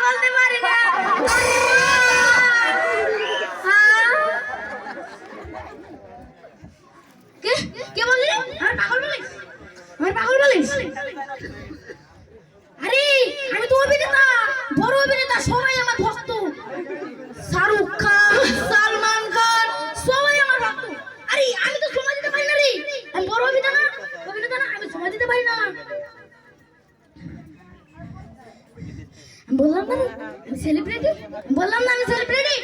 বলতে পারি না। কে কে বললি? আমার পাগল বলিস? আমার পাগল বলিস? আরে আমি তো অভিনেতা, বড় অভিনেতা, সবাই আমার ভক্ত। শাহরুখ খান, সালমান খান সবাই আমার ভক্ত। আরে আমি তো সময় দিতে পারি না রে, আমি বড় অভিনেতা না, অভিনেতা না, আমি সময় দিতে পারি না। বললাম না আমি সেলিব্রিটি, বললাম না আমি সেলিব্রিটি।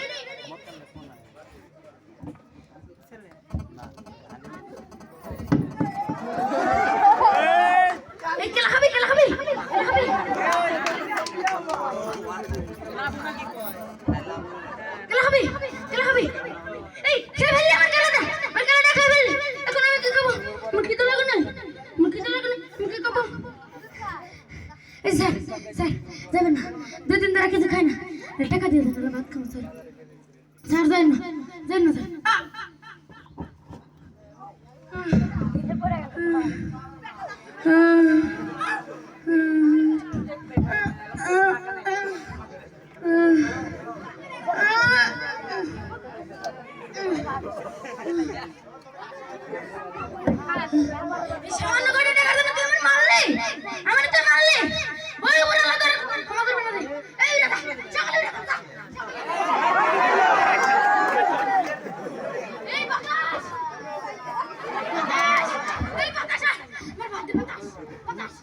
খেলা খাবি, খেলা খাবি, খেলা খাবি, খেলা খাবি, খেলা খাবি। এই খেলা ফেললি আমার খেলাটা, আমার খেলাটা খেলা ফেললি। এখন আমি কি খাবো? আমার খিদে লাগে না, আমার খিদে লাগে না, আমি কি খাবো? এই স্যার, স্যার যাবেন না, 2 দিন ধরে কিছু খাই না, টাকা দিয়ে দেন, ভাত খাবো স্যার। স্যার যাই না, যাই না স্যার। সামান্য করে টাকার জন্য তুই আমার মারলি, আমার তুই মারলি, ওই ওরা লাগা ক্ষমা করবে না রে। এই দাদা চাকরি দাদা, এই বাতাস, এই বাতাস, আমার বাদ বাতাস, বাতাস,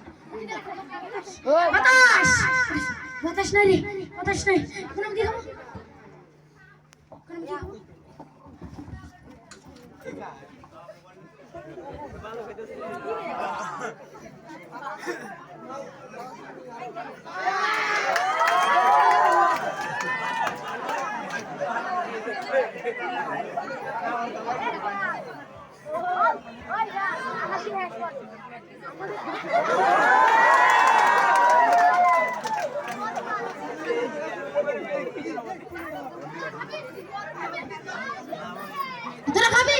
বাতাস, বাতাস নাই রে, বাতাস নাই। এখন আমি কি খাবো? এখন আমি কি খাবো? তোরা খাবি?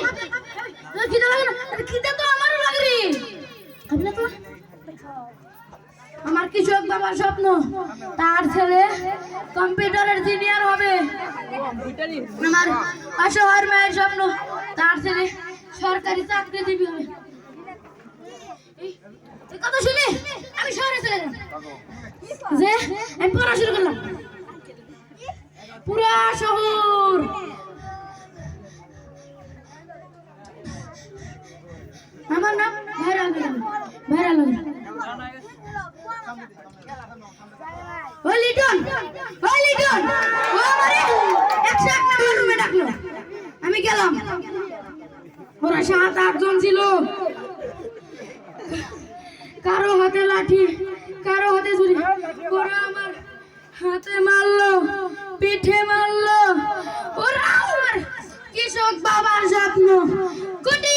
তোর খিদে লাগে না? খিদে তো আমারও লাগে রে। খাবি না তোরা? আমার কৃষক বাবার স্বপ্ন, তার ছেলে কম্পিউটারের ইঞ্জিনিয়ার হবে। আমার অসহায় মায়ের স্বপ্ন, তার ছেলে সরকারি চাকরিজীবী হবে। এই কথা শুনে আমি শহরে চলে গেলাম, যে আমি পড়া শুরু করলাম। পুরা শহর আমার নাম ভাইরাল, ভাইরাল হবে। ও লিটন, ও লিটন, ও আমারে 101 নম্বর রুমে ডাকলো। আমি গেলাম, ওরা 7-8 জন ছিল। কারো হাতে লাঠি, কারো হাতে ছুরি। ওরা আমার হাতে মারলো, পিঠে মারলো। ওরা আমার কৃষক বাবার স্বপ্ন কোটি